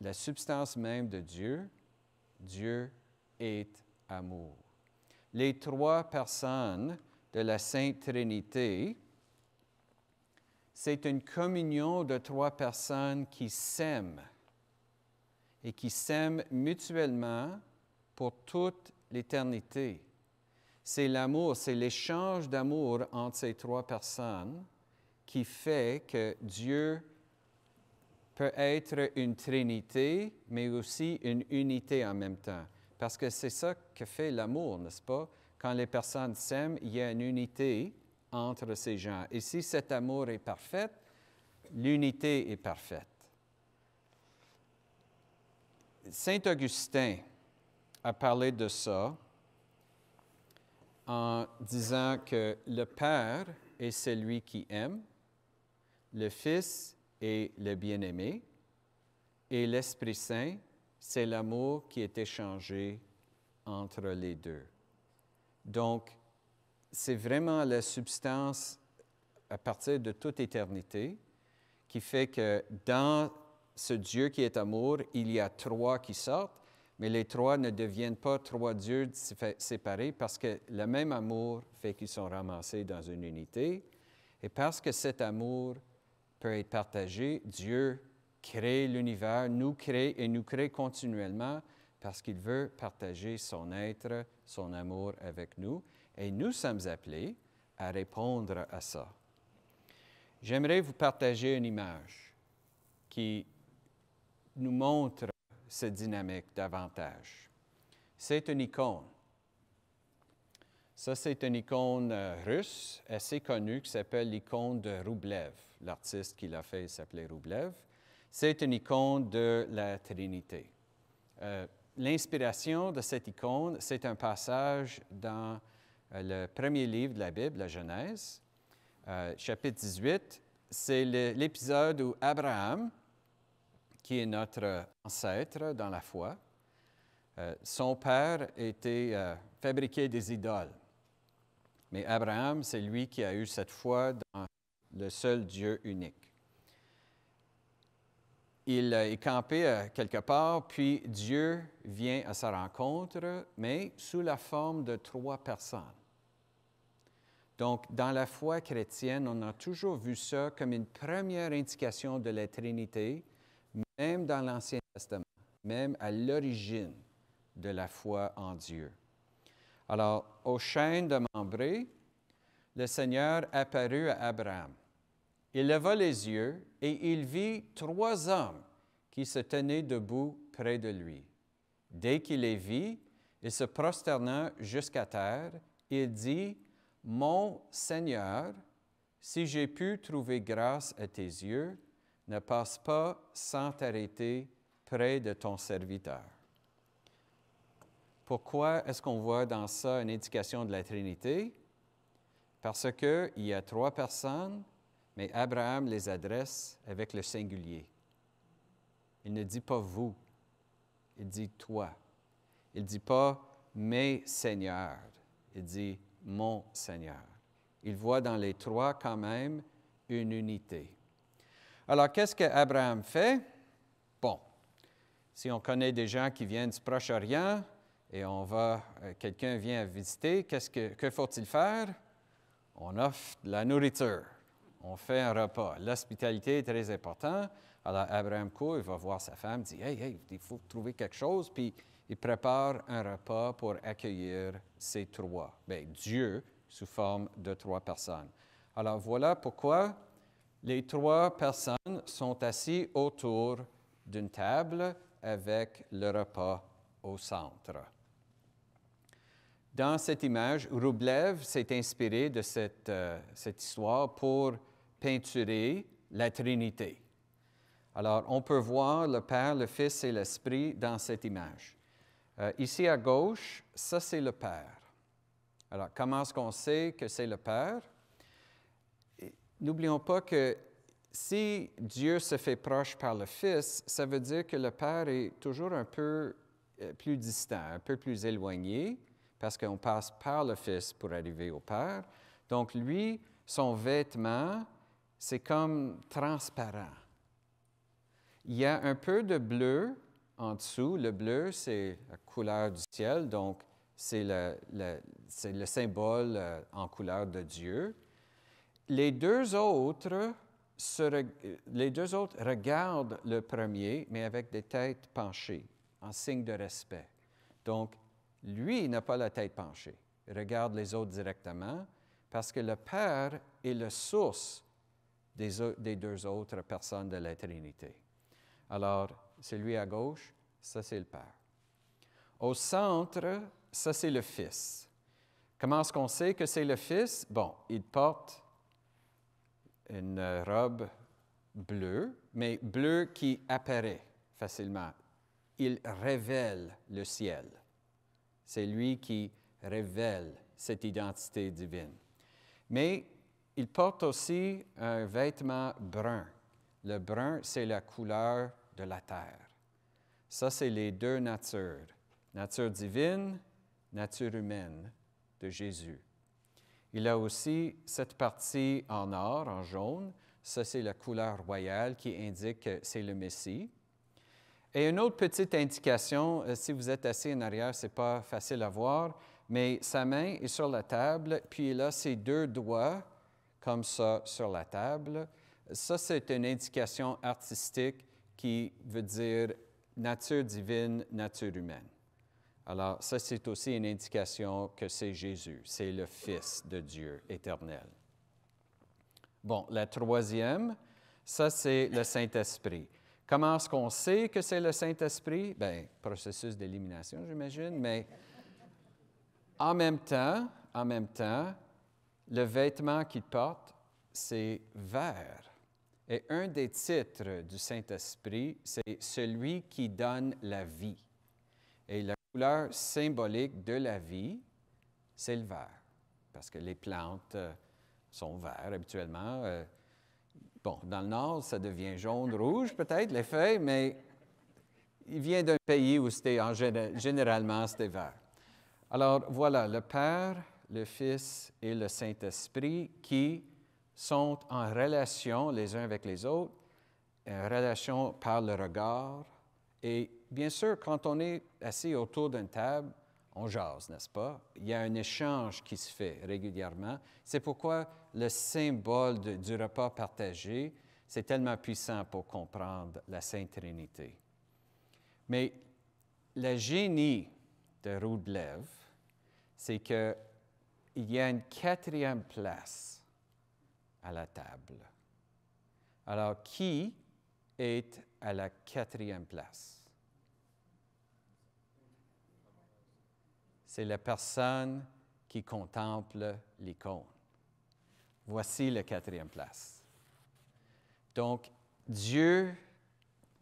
La substance même de Dieu, Dieu est amour. les trois personnes de la Sainte Trinité, c'est une communion de trois personnes qui s'aiment et qui s'aiment mutuellement pour toute l'éternité. C'est l'amour, c'est l'échange d'amour entre ces trois personnes qui fait que Dieu peut être une trinité, mais aussi une unité en même temps. Parce que c'est ça que fait l'amour, n'est-ce pas? Quand les personnes s'aiment, il y a une unité entre ces gens. Et si cet amour est parfait, l'unité est parfaite. Saint Augustin a parlé de ça en disant que le Père est celui qui aime, le Fils est le bien-aimé, et l'Esprit Saint, c'est l'amour qui est échangé entre les deux. Donc, c'est vraiment la substance à partir de toute éternité qui fait que dans ce Dieu qui est amour, il y a trois qui sortent, mais les trois ne deviennent pas trois dieux séparés parce que le même amour fait qu'ils sont ramassés dans une unité. Et parce que cet amour peut être partagé, Dieu crée l'univers, nous crée et nous crée continuellement parce qu'il veut partager son être, son amour avec nous. Et nous sommes appelés à répondre à ça. J'aimerais vous partager une image qui nous montre cette dynamique davantage. C'est une icône. Ça, c'est une icône russe assez connue qui s'appelle l'icône de Roublev. L'artiste qui l'a fait s'appelait Roublev. C'est une icône de la Trinité. L'inspiration de cette icône, c'est un passage dans le premier livre de la Bible, la Genèse, chapitre 18. C'est l'épisode où Abraham, qui est notre ancêtre dans la foi, son père était fabriqué des idoles. Mais Abraham, c'est lui qui a eu cette foi dans le seul Dieu unique. Il est campé quelque part, puis Dieu vient à sa rencontre, mais sous la forme de trois personnes. Donc, dans la foi chrétienne, on a toujours vu ça comme une première indication de la Trinité, même dans l'Ancien Testament, même à l'origine de la foi en Dieu. Alors, au chêne de Mambré, le Seigneur apparut à Abraham. Il leva les yeux et il vit trois hommes qui se tenaient debout près de lui. Dès qu'il les vit, il se prosterna jusqu'à terre et dit, « Mon Seigneur, si j'ai pu trouver grâce à tes yeux, ne passe pas sans t'arrêter près de ton serviteur. » Pourquoi est-ce qu'on voit dans ça une indication de la Trinité? Parce qu'il y a trois personnes, mais Abraham les adresse avec le singulier. Il ne dit pas « vous », il dit « toi ». Il ne dit pas « mes seigneurs », il dit « mon Seigneur ». Il voit dans les trois quand même une unité. Alors, qu'est-ce qu'Abraham fait? Bon, si on connaît des gens qui viennent du Proche-Orient et quelqu'un vient visiter, que faut-il faire? On offre de la nourriture, on fait un repas. L'hospitalité est très importante. Alors, Abraham court, il va voir sa femme, dit « Hey, il faut trouver quelque chose », puis il prépare un repas pour accueillir ces trois. Bien, Dieu sous forme de trois personnes. Alors, voilà pourquoi les trois personnes sont assises autour d'une table avec le repas au centre. Dans cette image, Roublev s'est inspiré de cette histoire pour peinturer la Trinité. Alors, on peut voir le Père, le Fils et l'Esprit dans cette image. Ici à gauche, ça c'est le Père. Alors, comment est-ce qu'on sait que c'est le Père? N'oublions pas que si Dieu se fait proche par le Fils, ça veut dire que le Père est toujours un peu plus distant, un peu plus éloigné, parce qu'on passe par le Fils pour arriver au Père. Donc, lui, son vêtement, c'est comme transparent. Il y a un peu de bleu en dessous. Le bleu, c'est la couleur du ciel, donc c'est le symbole en couleur de Dieu. Les deux autres regardent le premier, mais avec des têtes penchées, en signe de respect. Donc, lui, il n'a pas la tête penchée. Il regarde les autres directement parce que le Père est la source des deux autres personnes de la Trinité. Alors, celui à gauche, ça c'est le Père. Au centre, ça c'est le Fils. Comment est-ce qu'on sait que c'est le Fils? Bon, il porte une robe bleue, mais bleue qui apparaît facilement. Il révèle le ciel. C'est lui qui révèle cette identité divine. Mais il porte aussi un vêtement brun. Le brun, c'est la couleur de la terre. Ça, c'est les deux natures. Nature divine, nature humaine de Jésus. Il a aussi cette partie en or, en jaune. Ça, c'est la couleur royale qui indique que c'est le Messie. Et une autre petite indication, si vous êtes assis en arrière, ce n'est pas facile à voir, mais sa main est sur la table, puis il a ses deux doigts comme ça sur la table. Ça, c'est une indication artistique qui veut dire nature divine, nature humaine. Alors, ça, c'est aussi une indication que c'est Jésus, c'est le Fils de Dieu éternel. Bon, la troisième, ça, c'est le Saint-Esprit. Comment est-ce qu'on sait que c'est le Saint-Esprit? Bien, processus d'élimination, j'imagine, mais en même temps, le vêtement qu'il porte, c'est vert. Et un des titres du Saint-Esprit, c'est celui qui donne la vie. Et la couleur symbolique de la vie, c'est le vert, parce que les plantes sont vertes habituellement. Bon, dans le nord, ça devient jaune, rouge peut-être, les feuilles, mais il vient d'un pays où généralement c'était vert. Alors voilà, le Père, le Fils et le Saint-Esprit qui sont en relation les uns avec les autres, en relation par le regard. Et bien sûr, quand on est assis autour d'une table, on jase, n'est-ce pas? Il y a un échange qui se fait régulièrement. C'est pourquoi le symbole du repas partagé, c'est tellement puissant pour comprendre la Sainte Trinité. Mais le génie de Roudlev, c'est qu'il y a une quatrième place à la table. Alors, qui est à la quatrième place? C'est la personne qui contemple l'icône. Voici la quatrième place. Donc, Dieu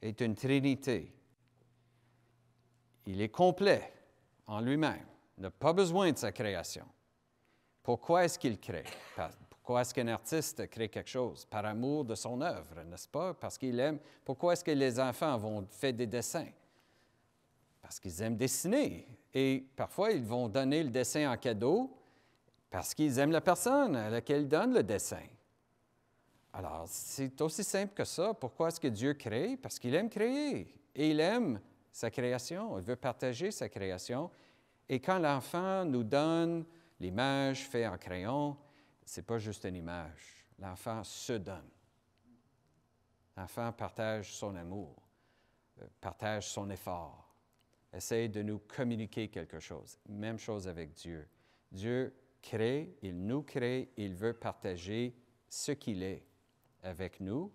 est une Trinité. Il est complet en lui-même. Il n'a pas besoin de sa création. Pourquoi est-ce qu'il crée? Pourquoi est-ce qu'un artiste crée quelque chose? Par amour de son œuvre, n'est-ce pas? Parce qu'il aime. Pourquoi est-ce que les enfants vont faire des dessins? Parce qu'ils aiment dessiner. Et parfois, ils vont donner le dessin en cadeau parce qu'ils aiment la personne à laquelle ils donnent le dessin. Alors, c'est aussi simple que ça. Pourquoi est-ce que Dieu crée? Parce qu'il aime créer. Et il aime sa création. Il veut partager sa création. Et quand l'enfant nous donne l'image faite en crayon, ce n'est pas juste une image. L'enfant se donne. L'enfant partage son amour, partage son effort, essaie de nous communiquer quelque chose. Même chose avec Dieu. Dieu crée, il nous crée, il veut partager ce qu'il est avec nous.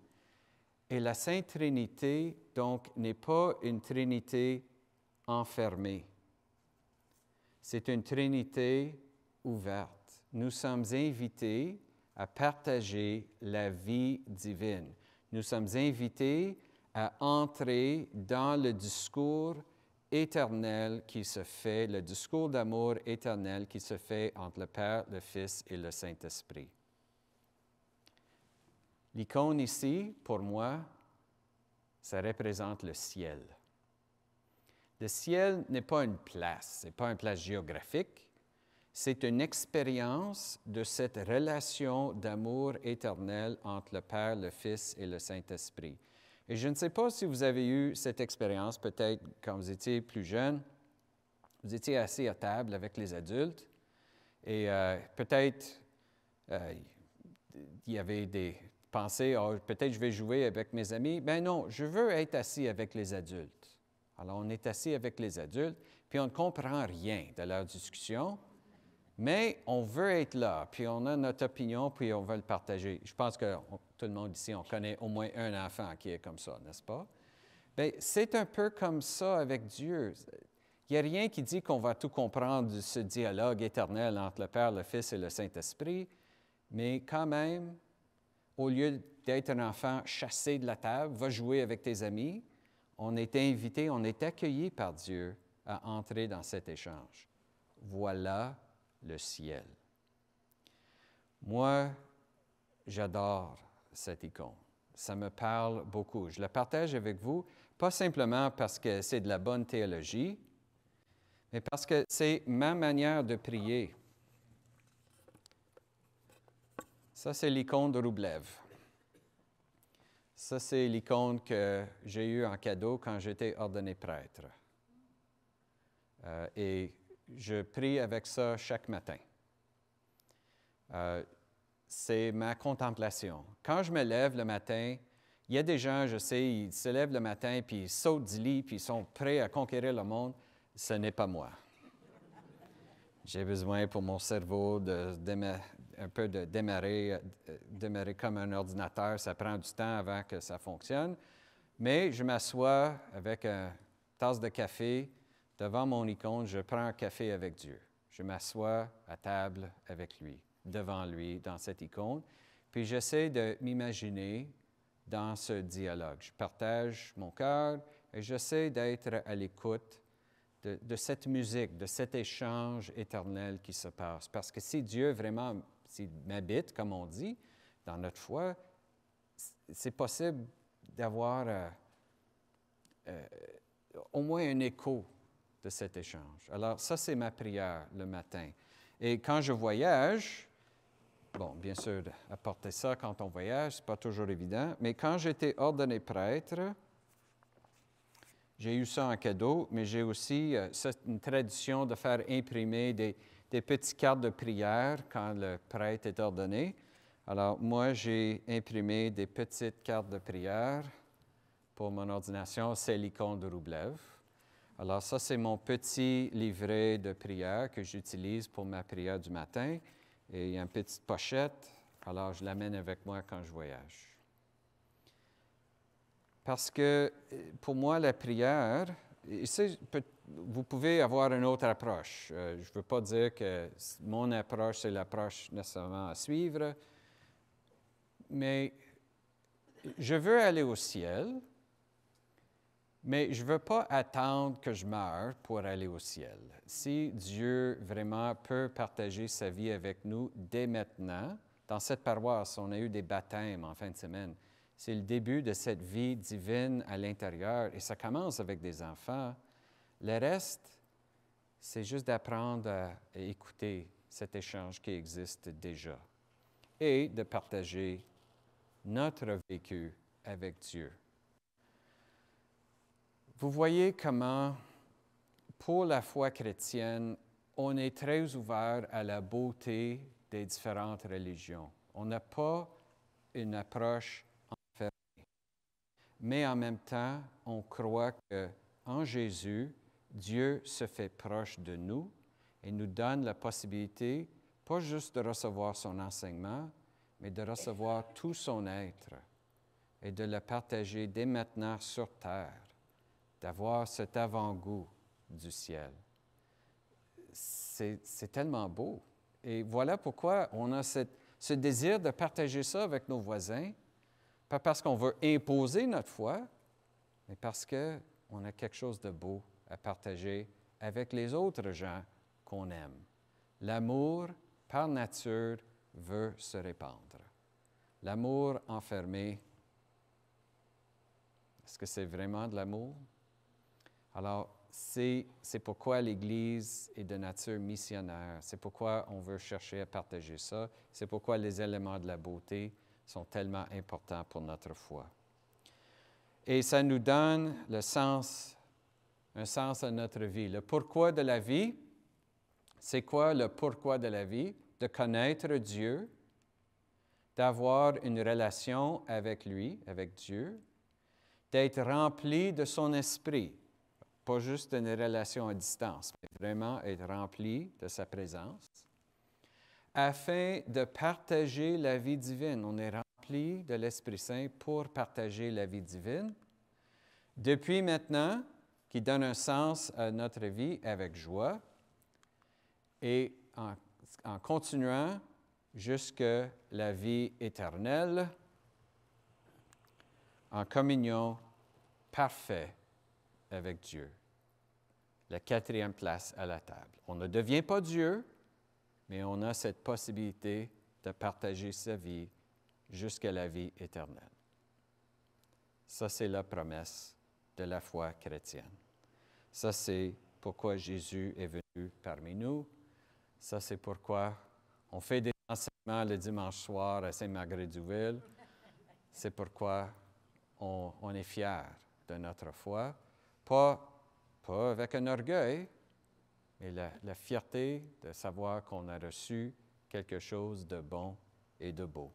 Et la Sainte Trinité, donc, n'est pas une Trinité enfermée. C'est une Trinité ouverte. Nous sommes invités à partager la vie divine. Nous sommes invités à entrer dans le discours éternel qui se fait, le discours d'amour éternel qui se fait entre le Père, le Fils et le Saint-Esprit. L'icône ici, pour moi, ça représente le ciel. Le ciel n'est pas une place, ce n'est pas une place géographique, c'est une expérience de cette relation d'amour éternel entre le Père, le Fils et le Saint-Esprit. Et je ne sais pas si vous avez eu cette expérience, peut-être quand vous étiez plus jeune, vous étiez assis à table avec les adultes et peut-être il y avait des pensées, oh, peut-être je vais jouer avec mes amis. Ben non, je veux être assis avec les adultes. Alors, on est assis avec les adultes, puis on ne comprend rien de leur discussion, mais on veut être là, puis on a notre opinion, puis on veut le partager. Je pense que tout le monde ici, on connaît au moins un enfant qui est comme ça, n'est-ce pas? Bien, c'est un peu comme ça avec Dieu. Il n'y a rien qui dit qu'on va tout comprendre de ce dialogue éternel entre le Père, le Fils et le Saint-Esprit, mais quand même, au lieu d'être un enfant chassé de la table, va jouer avec tes amis, on est invité, on est accueilli par Dieu à entrer dans cet échange. Voilà le ciel. Moi, j'adore cette icône. Ça me parle beaucoup. Je la partage avec vous, pas simplement parce que c'est de la bonne théologie, mais parce que c'est ma manière de prier. Ça, c'est l'icône de Wrublev. Ça, c'est l'icône que j'ai eue en cadeau quand j'étais ordonné prêtre. Et je prie avec ça chaque matin. C'est ma contemplation. Quand je me lève le matin, il y a des gens, je sais, ils se lèvent le matin, puis ils sautent du lit, puis ils sont prêts à conquérir le monde. Ce n'est pas moi. J'ai besoin pour mon cerveau un peu de démarrer comme un ordinateur. Ça prend du temps avant que ça fonctionne. Mais je m'assois avec une tasse de café devant mon icône. Je prends un café avec Dieu. Je m'assois à table avec lui, devant lui, dans cette icône. Puis j'essaie de m'imaginer dans ce dialogue. Je partage mon cœur et j'essaie d'être à l'écoute de cette musique, de cet échange éternel qui se passe. Parce que si Dieu vraiment s'il m'habite, comme on dit, dans notre foi, c'est possible d'avoir au moins un écho de cet échange. Alors, ça, c'est ma prière le matin. Et quand je voyage, bon, bien sûr, apporter ça quand on voyage, ce n'est pas toujours évident, mais quand j'étais ordonné prêtre, j'ai eu ça en cadeau, mais j'ai aussi une tradition de faire imprimer des petites cartes de prière quand le prêtre est ordonné. Alors, moi, j'ai imprimé des petites cartes de prière pour mon ordination. C'est l'icône de Wrublev. Alors, ça, c'est mon petit livret de prière que j'utilise pour ma prière du matin. Et il y a une petite pochette. Alors, je l'amène avec moi quand je voyage. Parce que pour moi, la prière, vous pouvez avoir une autre approche. Je ne veux pas dire que mon approche, c'est l'approche nécessairement à suivre, mais je veux aller au ciel, mais je ne veux pas attendre que je meure pour aller au ciel. Si Dieu vraiment peut partager sa vie avec nous dès maintenant, dans cette paroisse, on a eu des baptêmes en fin de semaine. C'est le début de cette vie divine à l'intérieur et ça commence avec des enfants. Le reste, c'est juste d'apprendre à écouter cet échange qui existe déjà et de partager notre vécu avec Dieu. Vous voyez comment, pour la foi chrétienne, on est très ouvert à la beauté des différentes religions. On n'a pas une approche enfermée. Mais en même temps, on croit qu'en Jésus, Dieu se fait proche de nous et nous donne la possibilité, pas juste de recevoir son enseignement, mais de recevoir tout son être et de le partager dès maintenant sur terre, d'avoir cet avant-goût du ciel. C'est tellement beau. Et voilà pourquoi on a ce désir de partager ça avec nos voisins, pas parce qu'on veut imposer notre foi, mais parce qu'on a quelque chose de beau à partager avec les autres gens qu'on aime. L'amour, par nature, veut se répandre. L'amour enfermé, est-ce que c'est vraiment de l'amour? Alors, c'est pourquoi l'Église est de nature missionnaire. C'est pourquoi on veut chercher à partager ça. C'est pourquoi les éléments de la beauté sont tellement importants pour notre foi. Et ça nous donne le sens un sens à notre vie. Le pourquoi de la vie, c'est quoi le pourquoi de la vie? De connaître Dieu, d'avoir une relation avec lui, avec Dieu, d'être rempli de son esprit. Pas juste une relation à distance, mais vraiment être rempli de sa présence, afin de partager la vie divine. On est rempli de l'Esprit Saint pour partager la vie divine. Depuis maintenant, qui donne un sens à notre vie avec joie, et en continuant jusqu'à la vie éternelle, en communion parfaite avec Dieu. La 4e place à la table. On ne devient pas Dieu, mais on a cette possibilité de partager sa vie jusqu'à la vie éternelle. Ça, c'est la promesse de la foi chrétienne. Ça, c'est pourquoi Jésus est venu parmi nous. Ça, c'est pourquoi on fait des enseignements le dimanche soir à Saint-Marguerite-du-Vil. C'est pourquoi on est fiers de notre foi. Pas avec un orgueil, mais la fierté de savoir qu'on a reçu quelque chose de bon et de beau.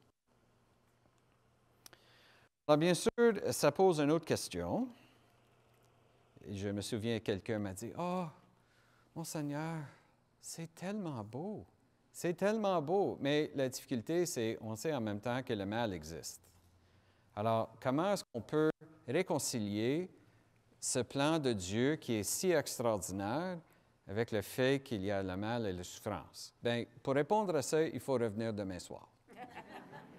Alors, bien sûr, ça pose une autre question. Et je me souviens, quelqu'un m'a dit, « Oh, mon Seigneur, c'est tellement beau, c'est tellement beau. » Mais la difficulté, c'est on sait en même temps que le mal existe. Alors, comment est-ce qu'on peut réconcilier ce plan de Dieu qui est si extraordinaire avec le fait qu'il y a le mal et la souffrance? Bien, pour répondre à ça, il faut revenir demain soir.